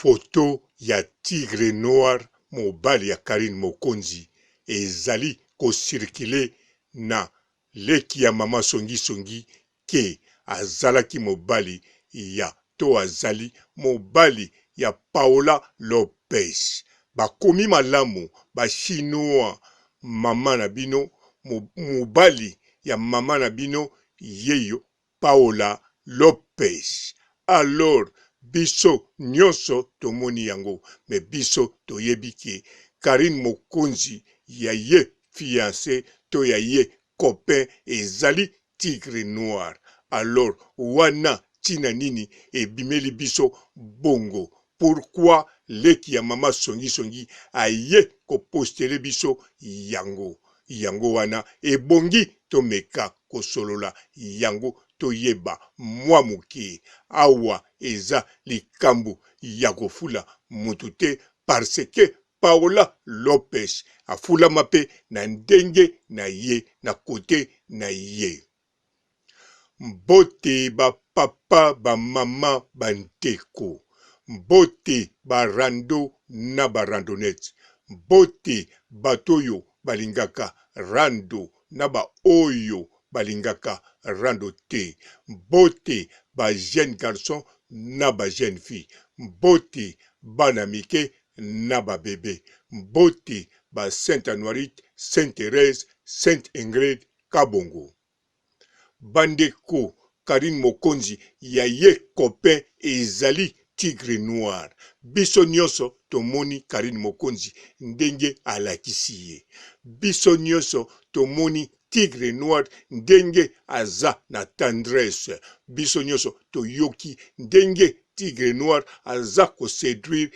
Photo ya tigre noir mobali ya Karine Mokonzi ezali kosirkile na leki ya mama songi songi ke azalaki mobali ya to azali mobali ya Paola Lopez. Bakomi malamu ba chinois mama na bino mobali ya mama na bino yeyo Paola Lopez. Alors biso nyonso tomoni yango, me biso toyebi ke Karine Mokonzi ya ye fiancé to ya ye copain ezali tigre noir. Alors wana tina nini ebimeli biso bongo? Pourquoi leki ya mama songi songi aye ko postele biso yango? Yango wana ebongi tomeka kosolola yango toyeba mwa muke awa eza likambo ya kofula mutu te parce que Paola Lopez afula mape na ndenge na ye na kote na ye. Mbote ba papa ba mama banteko, mbote ba rando na ba randonnette, mbote batoyo balingaka rando na ba oyo balingaka rando te, mbote ba jeune garçon na ba jeune fille, mbote bana mike na ba bebe, mbote ba Sainte Anuarite, Sainte Thérèse, Sainte Ingrid Kabongo. Bandeko Karine Mokonzi ya ye copain ezali tigre noir. Biso nyonso tomoni Karine Mokonzi ndenge alakisi ye. Biso nyonso tomoni tigre noir ndenge aza na tendresse. Biso nyonso toyoki ndenge tigre noir aza ko séduire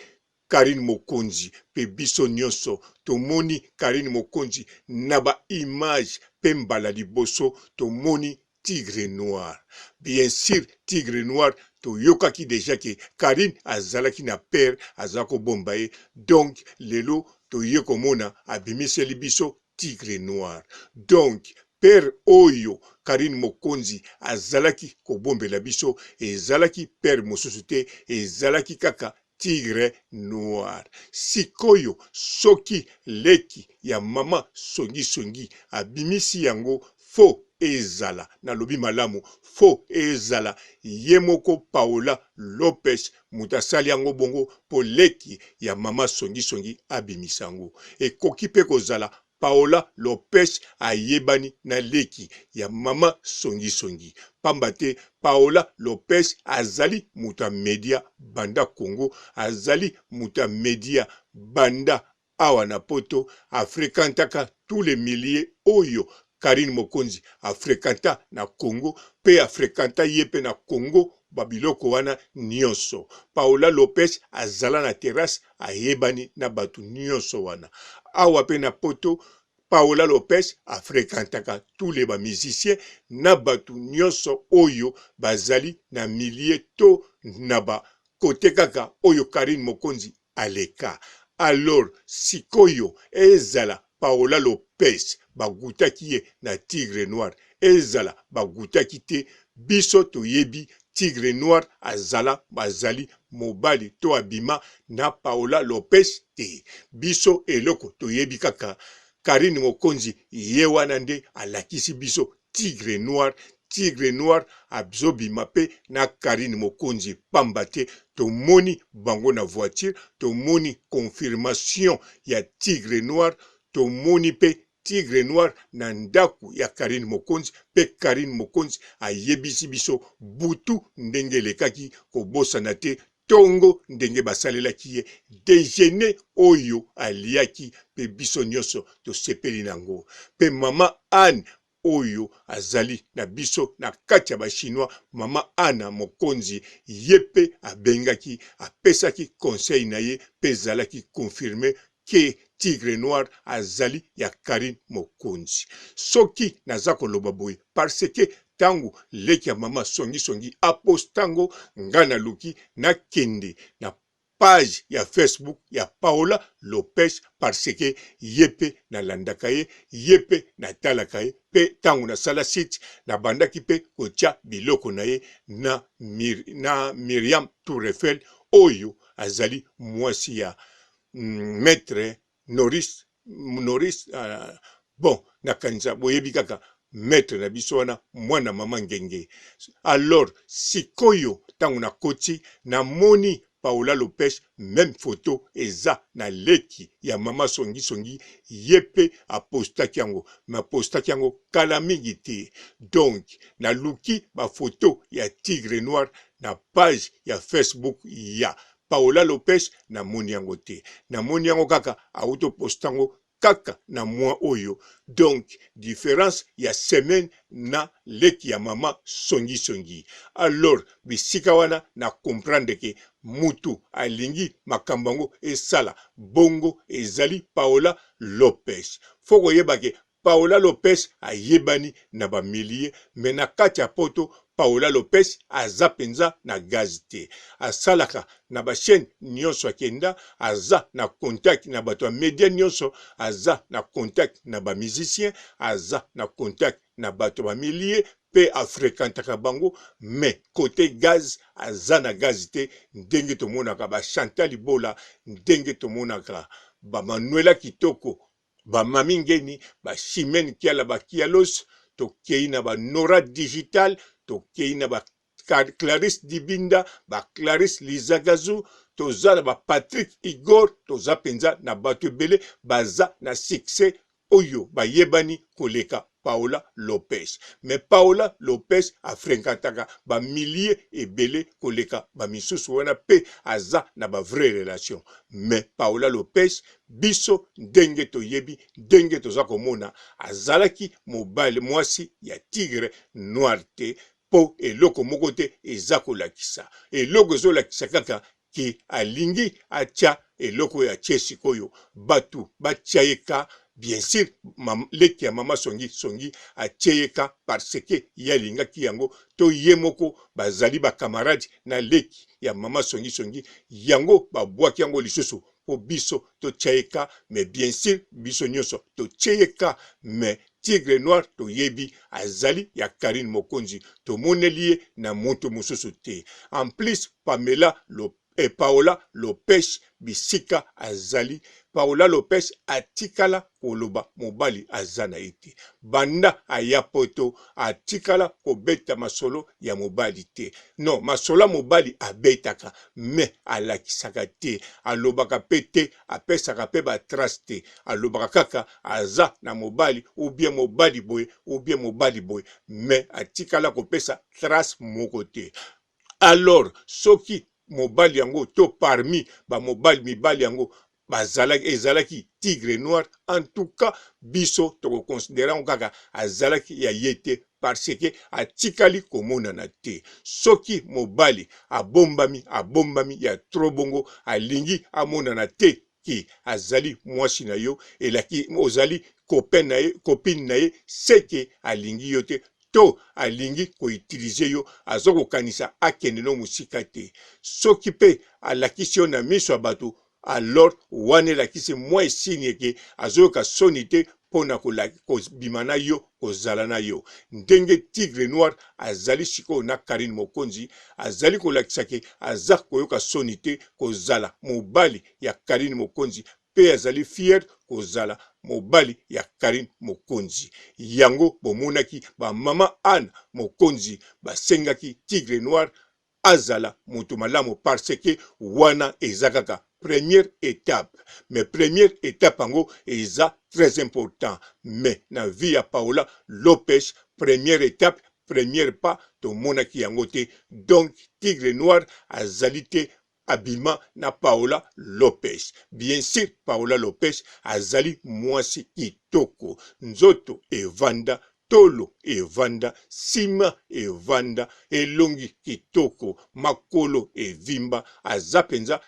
Karine Mokonzi. Pe biso nyonso tomoni Karine Mokonzi na ba image pe mbala liboso tomoni tigre noir. Bien sûr, tigre noir, toyokaki déjà que Karine azalaki na père azako bombaye. Donc, lelo toyeko mona abimiseli biso tigre noir. Donc, père oyo Karine Mokonzi azalaki kobombela biso ezalaki père mosusu te, ezalaki kaka tigre noir. Sikoyo soki leki ya mama songi songi abimisi yango fo ezala na lobi malamu fo ezala yemoko Paola Lopez mutasali yango bongo po leki ya mama songi songi abimisango. Ekoki pe kozala Paola Lopez ayebani na leki ya mama songi songi. Pambate Paola Lopez azali muta media banda Congo, azali muta media banda awa na poto, afrekantaka tous les milliers oyo Karine Mokonzi afrekanta na Congo, pe afrekanta yepe na Congo babiloko wana nyonso. Paola Lopez azala na terrasse ayebani na batu nyonso wana. Awa pe na poto Paola Lopez afrekantaka tous les musiciens na batu nyonso oyo bazali na millier to na ba kote kaka oyo Karine Mokonzi aleka. Alors sikoyo ezala Paola Lopez bagutaki ye na tigre noir, ezala bagutaki te, biso toyebi tigre noir azala bazali mobali to abima na Paola Lopez te. Biso eloko toyebi kaka Karine Mokonzi ye wana nde alakisi biso tigre noir. Tigre noir abzobima pe na Karine Mokonzi pambate tomoni bango na voiture, tomoni confirmation ya tigre noir, tomoni pe tigre noir na ndaku ya Karine Mokonzi, pe Karine Mokonzi ayebisi biso butu ndenge lekaki kobosana te, tongo ndenge basalelaki ye, déjeuner oyo aliaki pe biso nyonso tosepeli nango. Pe mama Anne oyo azali na biso na kati ya ba chinois, mama Anna Mokonzi yepe abengaki apesaki conseil na ye pe zalaki confirmé ke tigre noir azali ya Karine Mokonzi. Soki naza koloba boye parce que tango leki ya mama songi songi apostango ngana luki na kende na page ya Facebook ya Paola Lopez parce que yepe na landaka ye, yepe na talaka ye, pe tango na sala site na bandaki pe kotia biloko na ye na Miriam Tourefel oyo azali mwasi ya maître Norris bon nakanisa boyebi kaka maître na biso wana mwana mama ngenge. Alors sikoyo tango na koti na moni Paola Lopez même photo eza na leki ya mama songi yepe apostaki yango ma postaki yango kala mingi te. Donc na luki ba photo ya Tigre Noir na page ya Facebook ya Paola Lopez na moni yango te. Na moni yango kaka auto postango kaka na mwa oyo. Donc différence ya semaine na leki ya mama songi. Alors bisika wana na comprendre ke mutu alingi makambango esala bongo ezali Paola Lopez. Foko yeba ke Paola Lopez ayebani na ba millier mais na kati ya poto Paola Lopez aza penza na gazete. Asalaka na ba chaîne nyonso akenda, aza na contact na bato ya media nyonso, aza na contact na ba musicien, aza na contact na bato ba millier pe afrekantaka bango, mais côté gaz aza na gazete. Ndenge tomonaka ba Chantal Libola, ndenge tomonaka ba Manuela Kitoko, ba Mami Ngeni, ba Chimène Kiala, ba Kialos, tokei na ba Nora Digital, tokei na ba Clarisse Dibinda, ba Clarisse Lizagazu, toza na ba Patrick Igor, toza penza na bato ebele baza na succès oyo bayebani koleka Paola Lopez. Mais Paola Lopez afrenkataka ba milliers ebele koleka ba misusu wana pe aza na ba vraie relation. Mais Paola Lopez biso ndenge toyebi, ndenge toza komona azalaki mobile mwasi ya Tigre Noir te po eloko moko te eza kolakisa. Eloko ezolakisa kaka ki alingi atia eloko ya chesi koyo batu batiaeka. Bien sûr, leki ya mama songi atieka parce que yalingaki yango to yemoko bazali ba camarade na leki ya mama songi yango babwaki yango lisusu po biso to tiaeka. Mais bien sûr biso nyonso to tiaeka, mais Tigre Noir to yebi azali ya Karine Mokonzi to moneli na moto mususu te. En plus Paola Lopez bisika azali Paola Lopez atikala koloba mobali azana ite. Banda ayapoto atikala kobeta masolo ya mobali te. Non, masolo mobali abetaka, mais alakisaka te. Alobaka pete, apesaka pe ba trace te. Alobaka kaka aza na mobali ou bien mobali boy, mais atikala kopesa trace moko te. Alors, soki mobali yango to parmi ba mobali mibali yango ezalaki Tigre Noir, en tout cas biso toko considérant kaka azalaki ya yete parce que atikali komonana te. Soki mobali abombami ya trobongo alingi amonana te ki azali mwasi na yo elaki ozali copine na ye seke alingi yo te to alingi ko utiliser yo azoko kanisa akende no musika te. Soki pe alakisi yo na miso bato, alors wane lakisi mwa signe ke azoka sonite pona bimana yo kozala na yo. Ndenge Tigre Noir azali siko na Karine Mokonzi azali kolakisa ke aza koyoka sonite kozala mobali ya Karine Mokonzi pe azali fier kozala mobali ya Karine Mokonzi. Yango bomonaki ba mama Anne Mokonzi basengaki Tigre Noir azala mutu malamu parce que wana ezakaka première étape. Mais première étape ango eza très important. Mais na vie ya Paola Lopez, première étape, première pas, to monaki yango te. Donc Tigre Noir azalite habillement na Paola Lopez. Bien sûr, Paola Lopez azali mwasi kitoko. Nzoto evanda, tolo evanda, sima evanda, elongi kitoko, makolo evimba,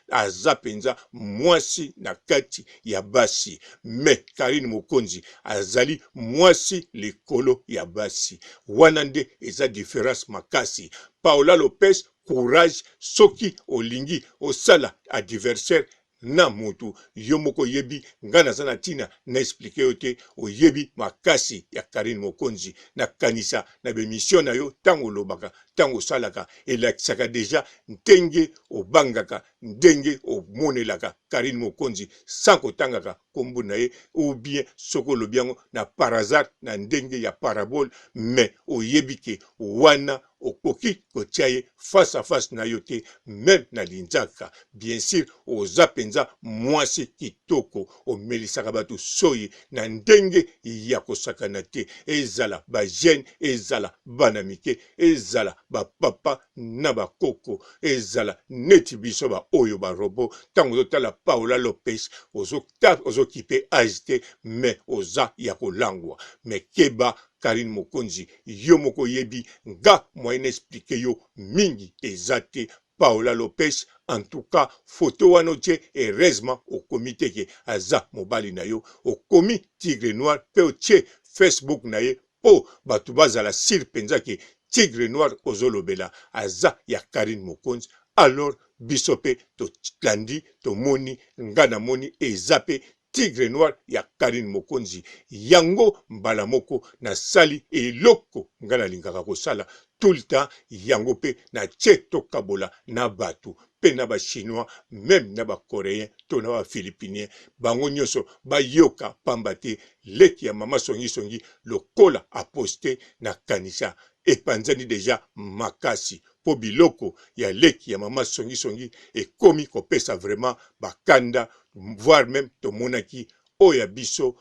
azapenza mwasi na kati ya basi. Me Karine Mokonzi azali mwasi likolo ya basi. Wanande eza différence makasi. Paola Lopez courage soki olingi osala adversaire na mutu yo moko yebi ngana zana tina na explique yote oyebi makasi ya Karine Mokonzi na kanisa na bemission na yo tango lobaka tango salaka elakisaka deja ndenge obangaka ndenge omonelaka Karine Mokonzi sans kotangaka kombo na ye ou bien sokolo biango na par hasard na ndenge ya parabole mais oyebike wana okoki kotia ye face à face na yo te même na linzaka bien sûr oza penza mwasi kitoko omelisaka bato soyi na ndenge ya kosakana te ezala ba jeune ezala bana mike ezala ba papa na bakoko ezala neti biso ba oyo ba robot tango tala Paola Lopez ozo kipe agité mais oza ya kolangwa mais keba Karine Mokonzi yo moko yebi nga moyen expliquer yo mingi ezate Paola Lopez en tout cas photo wanotie heureusement au comité ke aza mobali na yo au komi Tigre Noir pe otie Facebook na ye po batu bazala sir penza ke Tigre Noir ozolobela aza ya Karine Mokonzi alors bisope to tlandi to moni ngana moni ezape Tigre Noir ya Karine Mokonzi yango mbala moko na sali eloko ngana lingaka kosala tout le temps yango pe na cheto kabola na batu pe na ba chinois même na ba coréen to na ba philippinien bango nyoso ba yoka pambate leki ya mama songi songi lokola a poste na kanisa epanzani deja makasi po biloko ya leki ya mama songi songi ekomi kopesa vraiment bakanda voire même to monaki oya biso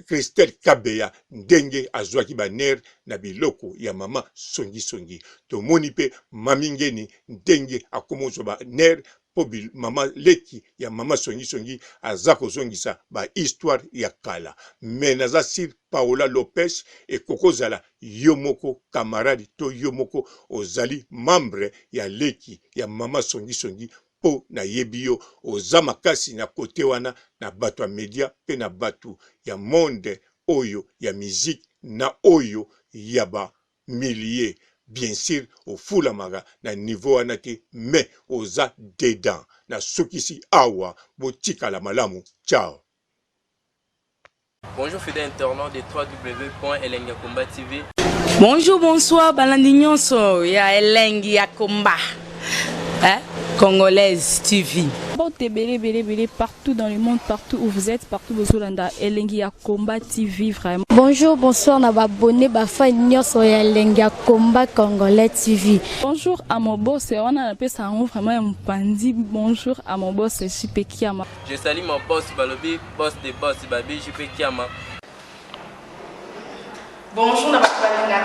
Christelle Kabeya ndenge azwaki baner na biloko ya mama songi songi to moni pe mamingeni ndenge akomozo ba ner po mama leki ya mama songi songi azako zongisa ba histoire ya kala mais naza sir Paola Lopez et kokozala yomoko camarade to yomoko ozali membre ya leki ya mama songi songi po na yebi yo oza makasi na kote wana na bato ya media pe na bato ya monde oyo ya musique na oyo ya ba milliers bien sûr ofulamaka na niveau wana te mais oza dedans na sukisi awa botikala malamu ciao. Bonjour fidèles internautes de www.elengiakomba TV. Bonjour, bonsoir, balandi nyonso ya Elengi ya Komba. Congolaise TV. Bon, bélé, partout dans le monde, partout où vous êtes, partout où vous êtes, Elengi ya Komba TV, vraiment. Bonjour, bonsoir, na abonné, fan nyonso ya Elengi ya Komba Congolais TV. Bonjour à mon boss, on a appelé ça vraiment un pandi. Bonjour à mon boss, JP Kiama. Je salue mon boss Balobi, boss de boss Babi, JP Kiama. Bonjour, na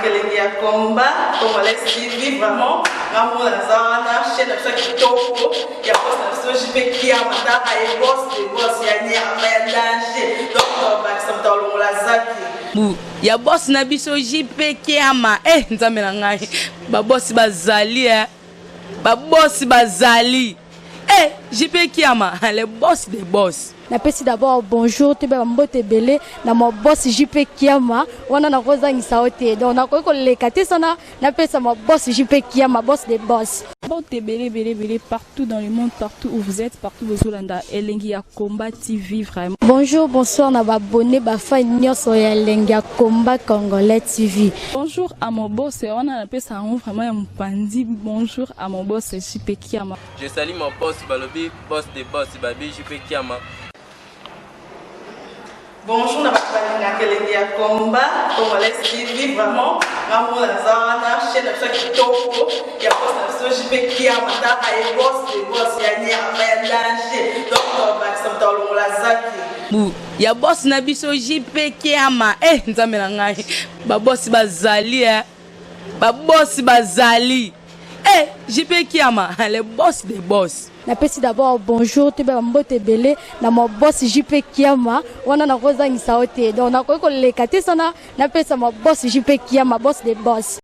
Elengi ya Komba Congolais TV, vraiment. Maman Lazana, chaîne de chaque kitoko, il y a boss de JP Kiama, et boss de boss, il y a un danger. Donc, ça me donne la zaki. Ya boss na biso JP Kiama nzambe na ngai ba boss bazali ba boss bazali JP Kiama le boss des boss. Napesi d'abord bonjour te ba mbote belé na mo boss JP Kiama wana na kozangisa ote donc na ko lekate sana napesa mo boss JP Kiama boss des boss. Bon, bélé, partout dans le monde, partout où vous êtes, partout où vous êtes, Elengi ya Komba TV, vraiment. Bonjour, bonsoir, na abonné, fan nyonso ya Elengi ya Komba Congolais TV. Bonjour à mon boss, on a appelé ça vraiment un pandi. Bonjour à mon boss, JP Kiama. Je salue mon boss Balobi, boss de boss Babi, JP Kiama. Bonjour, na Elengi ya Komba Congolais TV, vraiment. Maman Lazana, chaîne de chaque kitoko, il y a boss de JP Kiama, et boss de boss, il y a un danger. Donc, ça me donne la zaki. Ya boss na biso JP Kiama nzambe na ngai ba boss bazali ba boss bazali JP Kiama le boss des boss. Napesi d'abord bonjour te ba mbote belé na mo boss JP Kiama wana na kozangisa ote donc na ko lekate sana napesa mo boss JP Kiama boss des boss.